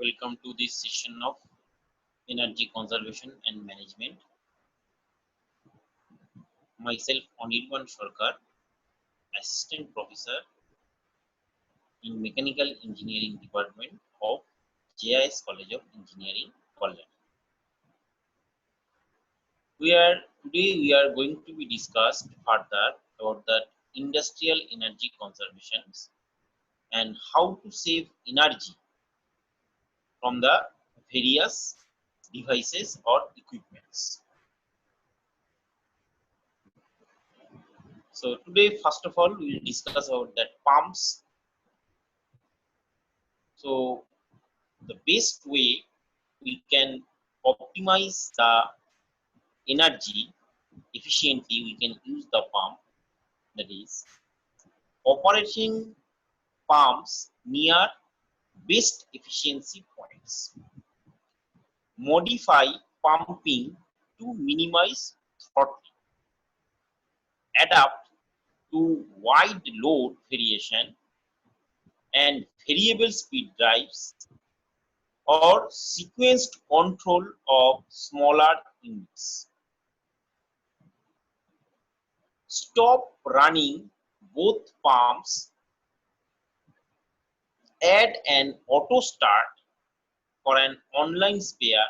Welcome to this session of energy conservation and management. Myself, Anirban Sarkar, Assistant Professor in Mechanical Engineering Department of JIS College of Engineering, Kolkata. Today we are going to be discussed further about the industrial energy conservations and how to save energy from the various devices or equipments. So today, first of all, we will discuss about that pumps. So the best way we can optimize the energy efficiently, we can use the pump, that is operating pumps near best efficiency points. Modify pumping to minimize throttling. Adapt to wide load variation and variable speed drives or sequenced control of smaller units. Stop running both pumps. Add an auto start for an online spare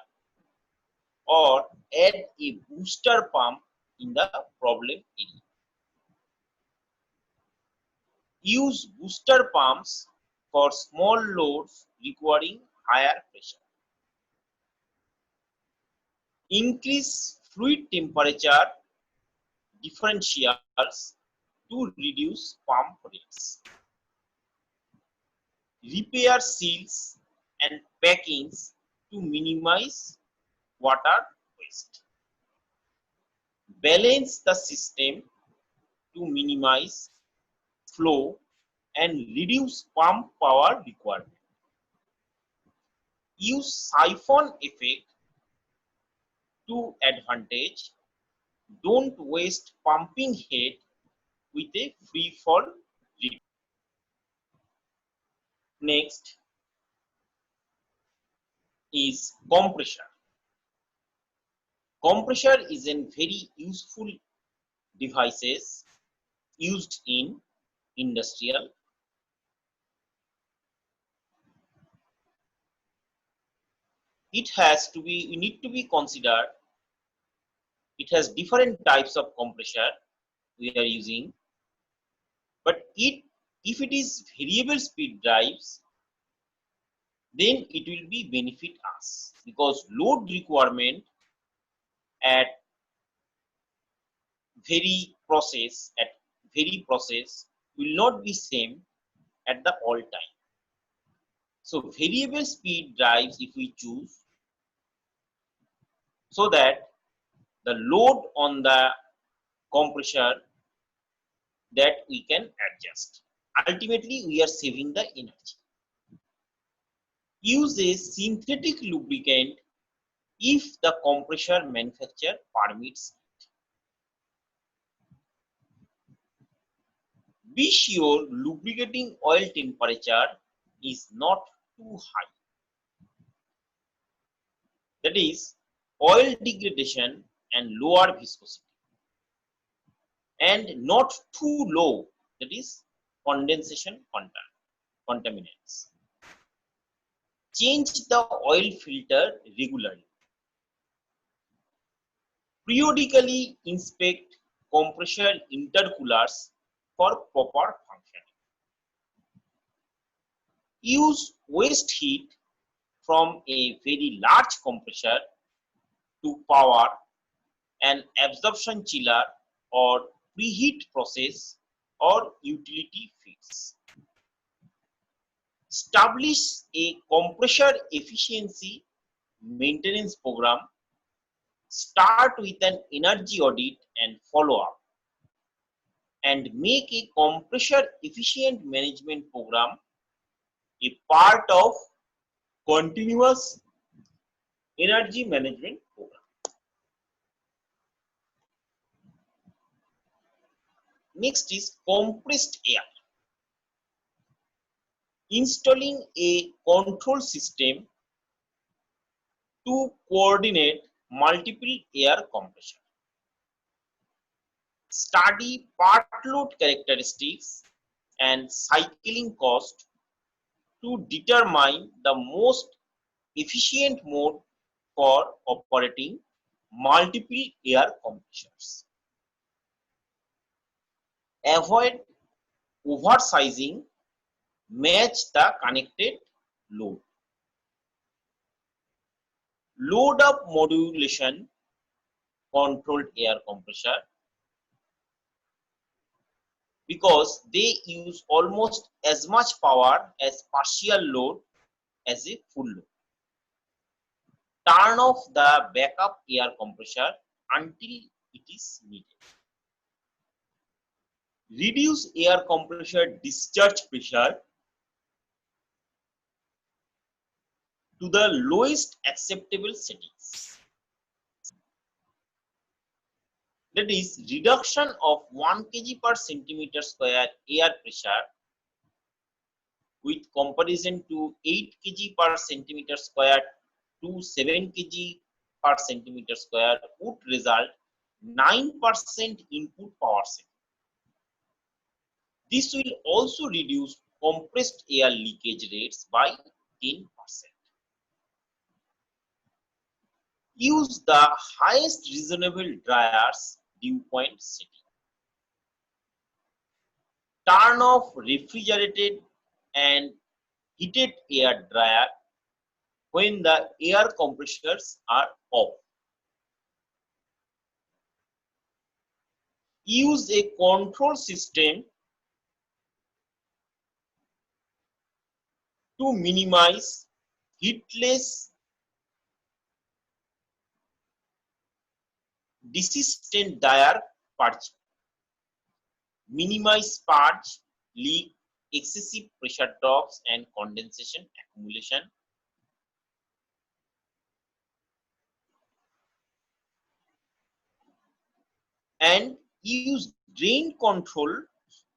or add a booster pump in the problem area. Use booster pumps for small loads requiring higher pressure. Increase fluid temperature differentials to reduce pump rates. Repair seals and packings to minimize water waste. Balance the system to minimize flow and reduce pump power requirement. Use siphon effect to advantage. Don't waste pumping head with a free fall rate. Next is compressor. Compressor is a very useful devices used in industrial. It has to be, we need to be considered, it has different types of compressor we are using, but if it is variable speed drives, then it will be benefit us because load requirement at very process will not be same at the all time. So variable speed drives if we choose, so that the load on the compressor that we can adjust. Ultimately, we are saving the energy. Use a synthetic lubricant if the compressor manufacturer permits it. Be sure lubricating oil temperature is not too high. That is oil degradation and lower viscosity, and not too low, that is condensation contaminants. Change the oil filter regularly. Periodically inspect compressor intercoolers for proper functioning. Use waste heat from a very large compressor to power an absorption chiller or preheat process or utility fix. Establish a compressor efficiency maintenance program. Start with an energy audit and follow up, and make a compressor efficient management program a part of continuous energy management program. Next is compressed air. Installing a control system to coordinate multiple air compression. Study part load characteristics and cycling cost to determine the most efficient mode for operating multiple air compressors. Avoid oversizing, match the connected load. Load up modulation controlled air compressor because they use almost as much power as partial load as a full load. Turn off the backup air compressor until it is needed. Reduce air compressor discharge pressure to the lowest acceptable settings. That is reduction of 1 kg per centimeter square air pressure with comparison to 8 kg per centimeter square to 7 kg per centimeter square would result 9% input power saving. This will also reduce compressed air leakage rates by 10%. Use the highest reasonable dryer's dew point setting. Turn off refrigerated and heated air dryer when the air compressors are off. Use a control system to minimize heatless desistant dryer purge. Minimize purge, leak, excessive pressure drops and condensation accumulation. And use drain control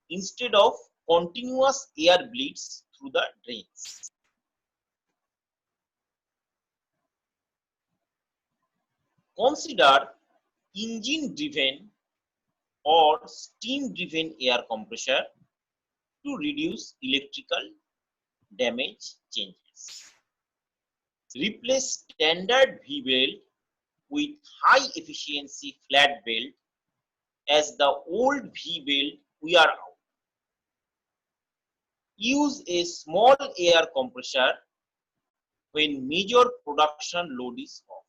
instead of continuous air bleeds through the drains. Consider engine driven or steam driven air compressor to reduce electrical damage changes. Replace standard V-belt with high efficiency flat belt as the old V-belt wear out. Use a small air compressor when major production load is off.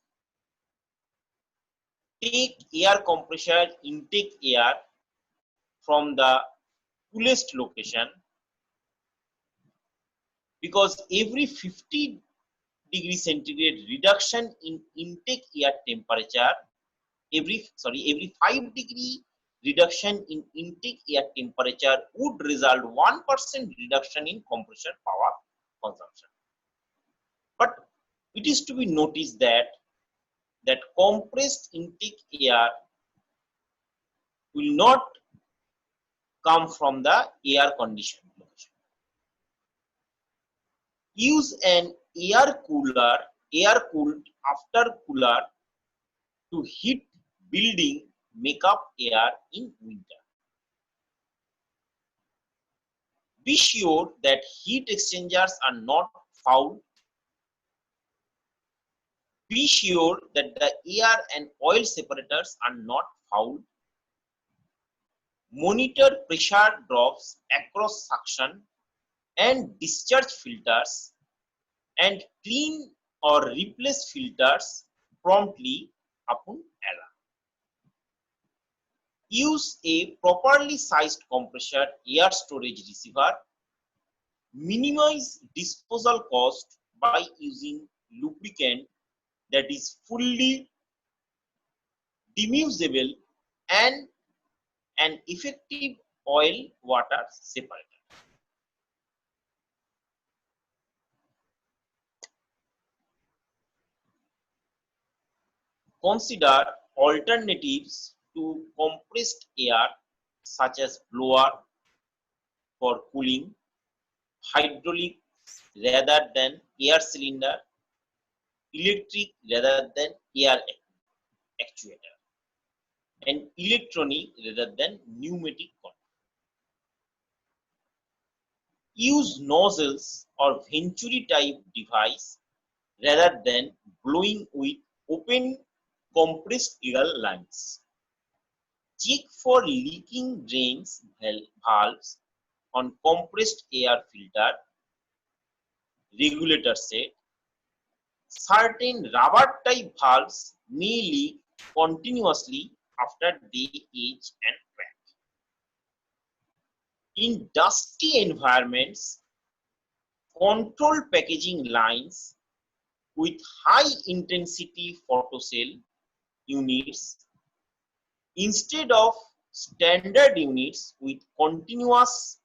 Take air compressor intake air from the coolest location because every 50° centigrade reduction in intake air temperature, every 5° reduction in intake air temperature would result 1% reduction in compressor power consumption. But it is to be noticed that compressed intake air will not come from the air conditioned location. Use an air cooled after cooler to heat building makeup air in winter. Be sure that heat exchangers are not fouled. Be sure that the air and oil separators are not fouled. Monitor pressure drops across suction and discharge filters and clean or replace filters promptly upon alarm. Use a properly sized compressor air storage receiver. Minimize disposal cost by using lubricant that is fully diffusible and an effective oil water separator. Consider alternatives to compressed air such as blower for cooling, hydraulic rather than air cylinder, electric rather than air actuator, and electronic rather than pneumatic control. Use nozzles or venturi type device rather than blowing with open compressed air lines. Check for leaking drains valves on compressed air filter regulator set. Certain rubber type valves may leak continuously after they age and crack. In dusty environments, control packaging lines with high intensity photocell units instead of standard units with continuous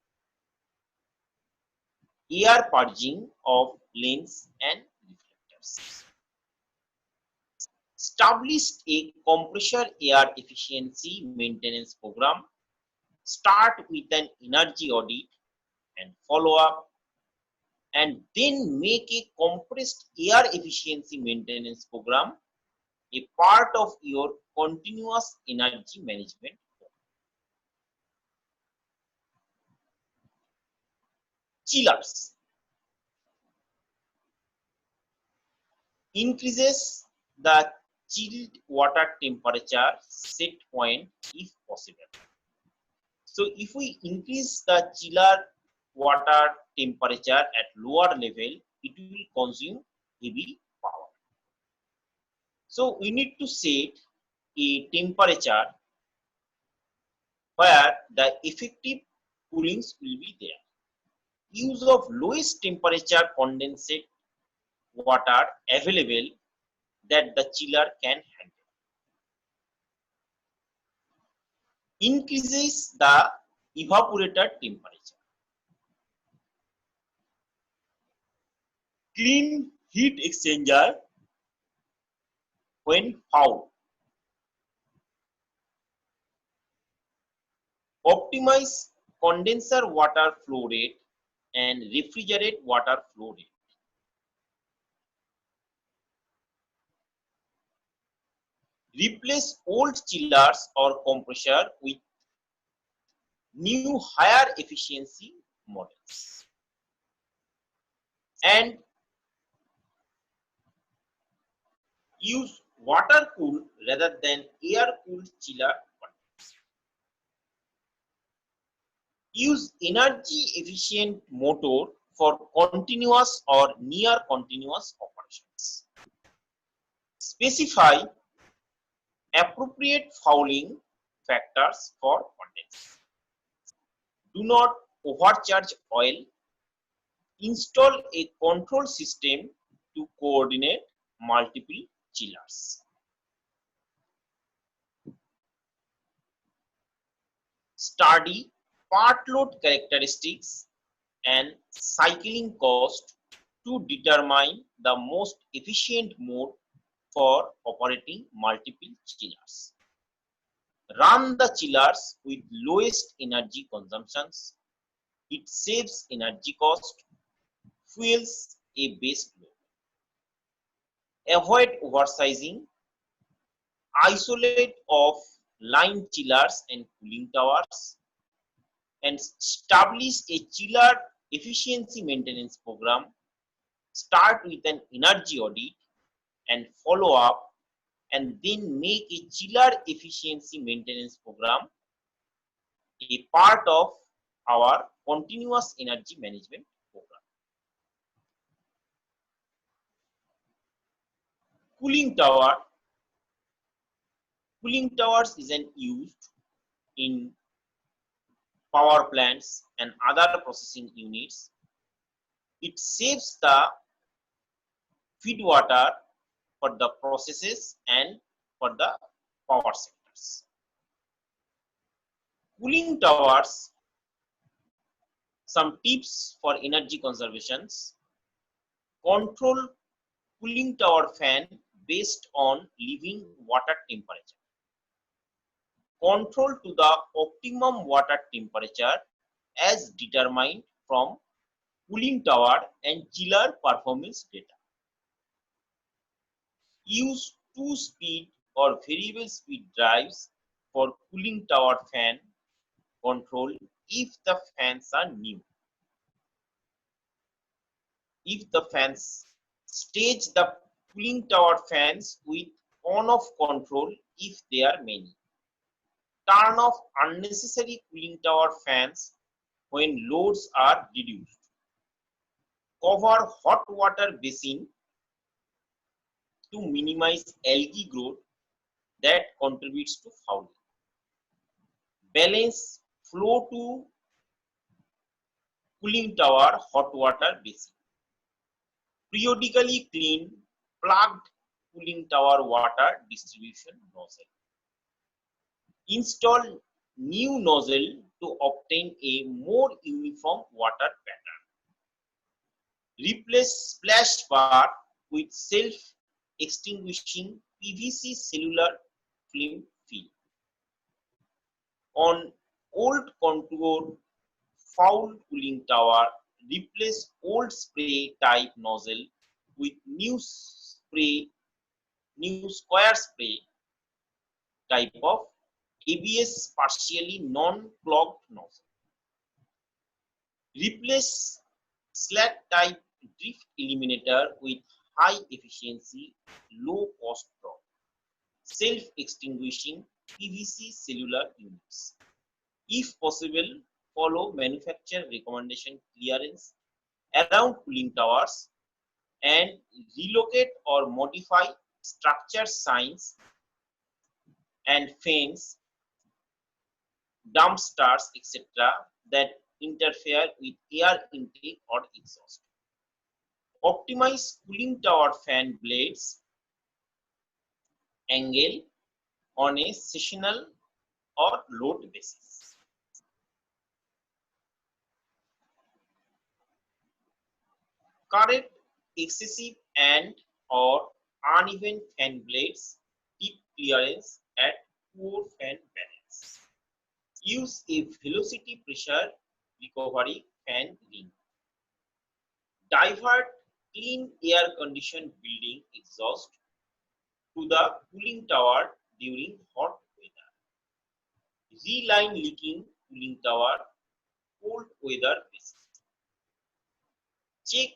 air purging of lens and reflectors. Establish a compressor air efficiency maintenance program. Start with an energy audit and follow up, and then make a compressed air efficiency maintenance program a part of your continuous energy management. Chillers increases the chilled water temperature set point if possible. So if we increase the chiller water temperature at lower level, it will consume heavy power. So we need to set a temperature where the effective coolings will be there. Use of lowest temperature condensate water available that the chiller can handle. Increases the evaporator temperature. Clean heat exchanger when foul. Optimize condenser water flow rate and refrigerate water flow rate. Replace old chillers or compressor with new higher efficiency models. And use water cooled rather than air cooled chiller. Use energy efficient motor for continuous or near continuous operations. Specify appropriate fouling factors for condenser. Do not overcharge oil. Install a control system to coordinate multiple chillers. Study part load characteristics and cycling cost to determine the most efficient mode for operating multiple chillers. Run the chillers with lowest energy consumptions. It saves energy cost, fuels a base load. Avoid oversizing. Isolate off line chillers and cooling towers, and establish a chiller efficiency maintenance program. Start with an energy audit and follow up, and then make a chiller efficiency maintenance program a part of our continuous energy management program. Cooling tower. Cooling towers is used in power plants and other processing units. It saves the feed water for the processes and for the power sectors. Cooling towers, some tips for energy conservations. Control cooling tower fan based on living water temperature. Control to the optimum water temperature as determined from cooling tower and chiller performance data. Use two-speed or variable speed drives for cooling tower fan control if the fans are new. If the fans stage the cooling tower fans with on-off control if they are many. Turn off unnecessary cooling tower fans when loads are reduced. Cover hot water basin to minimize algae growth that contributes to fouling. Balance flow to cooling tower hot water basin. Periodically clean plugged cooling tower water distribution nozzle. Install new nozzle to obtain a more uniform water pattern. Replace splash bar with self-extinguishing PVC cellular film fill. On old contour foul cooling tower, replace old spray type nozzle with new square spray type of ABS partially non-clogged nozzle. Replace slat type drift eliminator with high efficiency, low cost drop. Self-extinguishing PVC cellular units. If possible, follow manufacturer recommendation clearance around cooling towers and relocate or modify structure signs and fans, dumpsters, etc. that interfere with air intake or exhaust. Optimize cooling tower fan blades angle on a seasonal or load basis. Correct excessive and or uneven fan blades, tip clearance at poor fan balance. Use a velocity pressure recovery fan ring. Divert clean air conditioned building exhaust to the cooling tower during hot weather. Reline leaking cooling tower cold weather basis. Check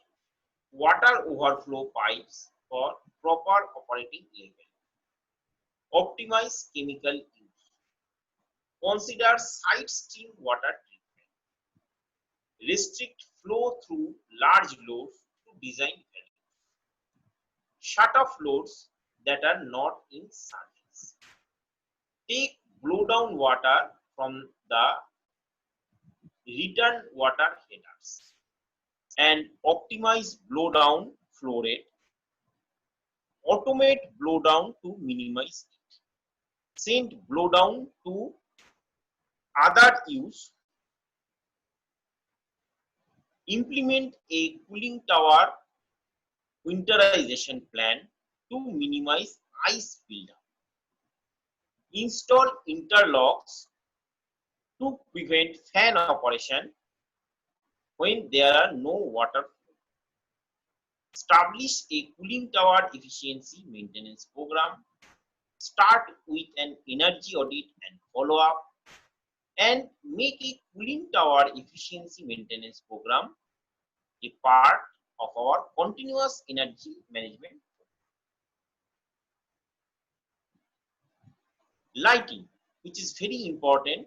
water overflow pipes for proper operating level. Optimize chemical use. Consider side stream water treatment. Restrict flow through large loads to design values. Shut off loads that are not in service. Take blow down water from the return water headers and optimize blow down flow rate. Automate blow down to minimize it. Send blow down to other use. Implement a cooling tower winterization plan to minimize ice buildup. Install interlocks to prevent fan operation when there are no water flow. Establish a cooling tower efficiency maintenance program. Start with an energy audit and follow-up, and make a cooling tower efficiency maintenance program a part of our continuous energy management. Lighting, which is very important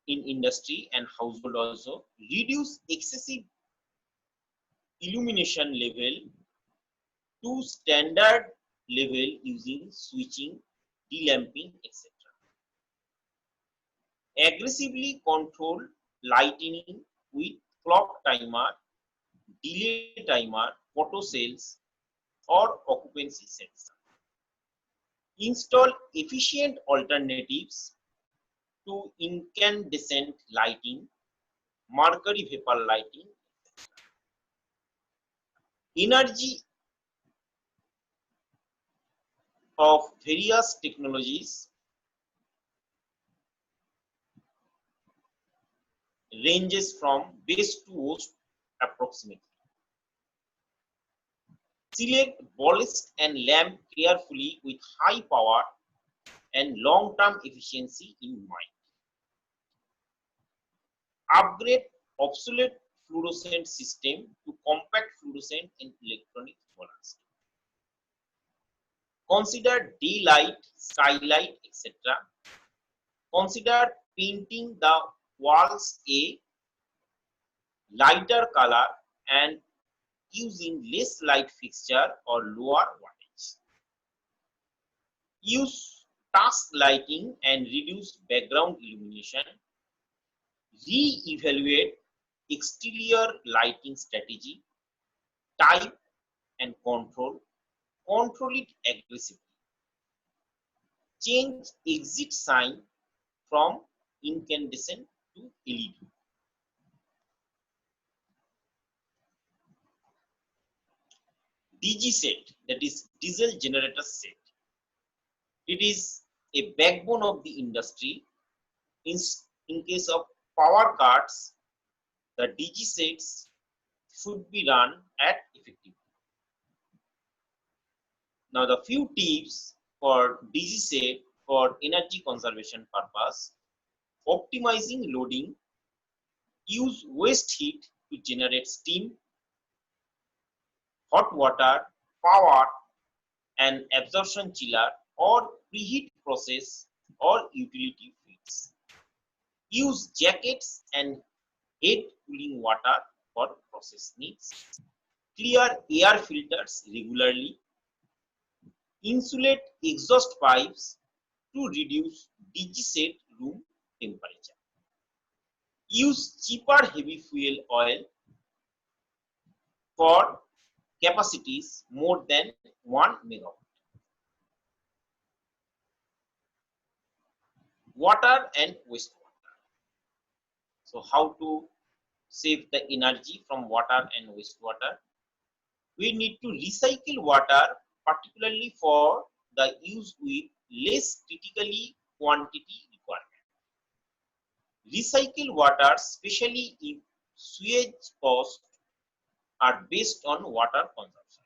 in industry and household also. Reduce excessive illumination level to standard level using switching, delamping, etc. Aggressively control lighting with clock timer, delay timer, photo cells, or occupancy sensor. Install efficient alternatives to incandescent lighting, mercury vapor lighting. Energy of various technologies ranges from base to worst approximately. Select ballast and lamp carefully with high power and long-term efficiency in mind. Upgrade obsolete fluorescent system to compact fluorescent in electronic ballast. Consider daylight, skylight, etc. Consider painting the walls a lighter color and using less light fixture or lower wattage. Use task lighting and reduce background illumination. Re-evaluate exterior lighting strategy, type and control. Control it aggressively. Change exit sign from incandescent to LED. DG set, that is diesel generator set. It is a backbone of the industry. In case of power cuts, the DG sets should be run at effectively. Now the few tips for DG set for energy conservation purpose: optimizing loading, use waste heat to generate steam, hot water, power and absorption chiller or preheat process or utility feeds. Use jackets and head cooling water for process needs. Clear air filters regularly. Insulate exhaust pipes to reduce DG set room temperature. Use cheaper heavy fuel oil for capacities more than 1 megawatt. Water and wastewater. So how to save the energy from water and wastewater? We need to recycle water, particularly for the use with less critically quantity requirement. Recycle water, especially if sewage costs are based on water consumption.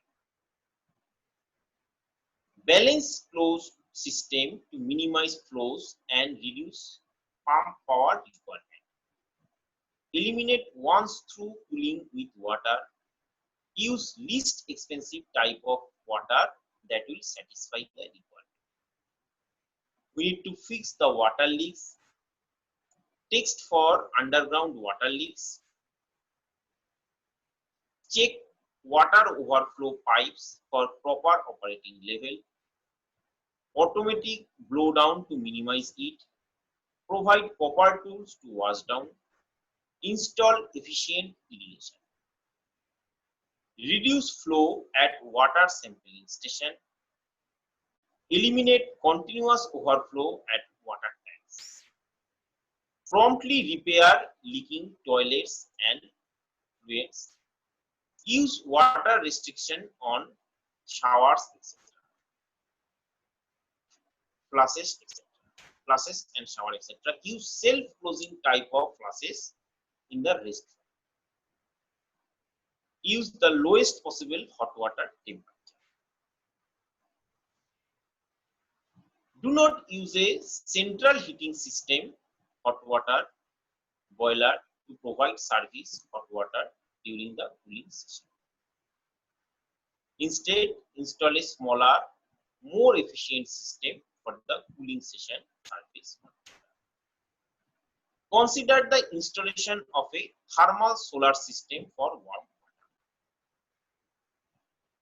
Balance closed system to minimize flows and reduce pump power requirement. Eliminate once-through cooling with water. Use least expensive type of water that will satisfy the requirement. We need to fix the water leaks. Text for underground water leaks. Check water overflow pipes for proper operating level. Automatic blow down to minimize it. Provide proper tools to wash down. Install efficient irrigation. Reduce flow at water sampling station. Eliminate continuous overflow at water tanks. Promptly repair leaking toilets and fluids. Use water restriction on showers, etc. Flushes, etc. Flushes and shower, etc. Use self-closing type of flushes in the restroom. Use the lowest possible hot water temperature. Do not use a central heating system, hot water boiler to provide service hot water during the cooling session. Instead, install a smaller, more efficient system for the cooling session service. Consider the installation of a thermal solar system for warm water.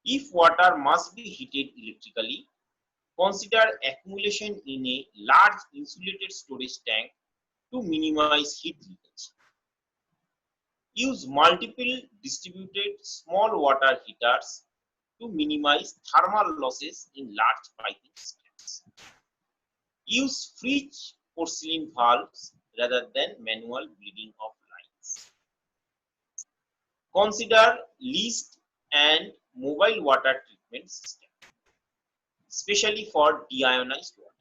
If water must be heated electrically, consider accumulation in a large insulated storage tank to minimize heat leakage. Use multiple distributed small water heaters to minimize thermal losses in large piping systems. Use fridge porcelain valves rather than manual bleeding of lines. Consider leased and mobile water treatment system, especially for deionized water.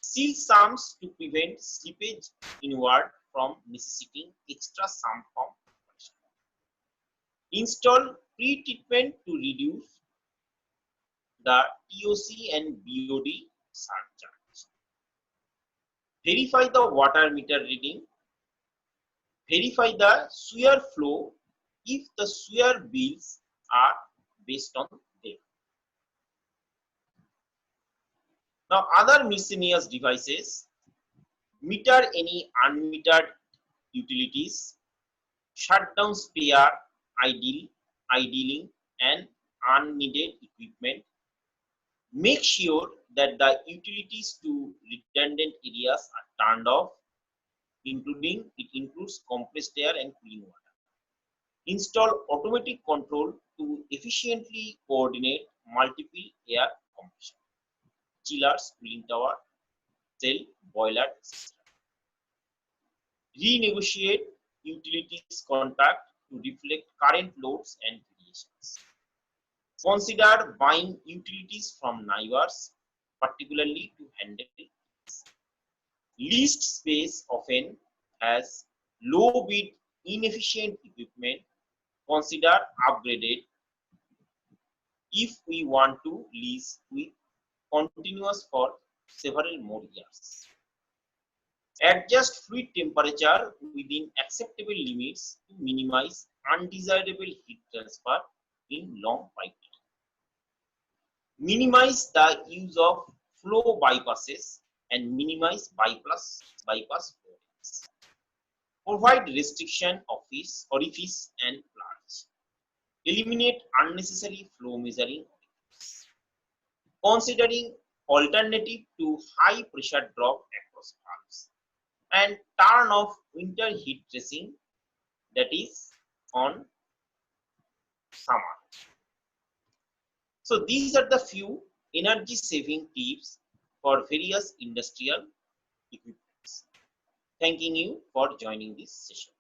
Seal sumps to prevent slippage inward from necessitating extra sump pump operation. Install pre-treatment to reduce the TOC and BOD surcharge. Verify the water meter reading. Verify the sewer flow if the sewer bills are based on them. Now, other miscellaneous devices: meter any unmetered utilities, shut down spare, idling, and unneeded equipment. Make sure that the utilities to redundant areas are turned off, including it includes compressed air and cooling water. Install automatic control to efficiently coordinate multiple air compression, chillers, cooling tower, cell, boiler, etc. Renegotiate utilities contract to reflect current loads and variations. Consider buying utilities from neighbors, particularly to handle this. Leased space often has low bid, inefficient equipment. Consider upgraded if we want to lease with continuous for several more years. Adjust fluid temperature within acceptable limits to minimize undesirable heat transfer in long pipeline. Minimize the use of flow bypasses and minimize bypass flows. Provide restriction orifice and plunge. Eliminate unnecessary flow measuring orifice. Considering alternative to high pressure drop across valves, and turn off winter heat tracing, that is on summer. So these are the few energy saving tips for various industrial equipments. Thanking you for joining this session.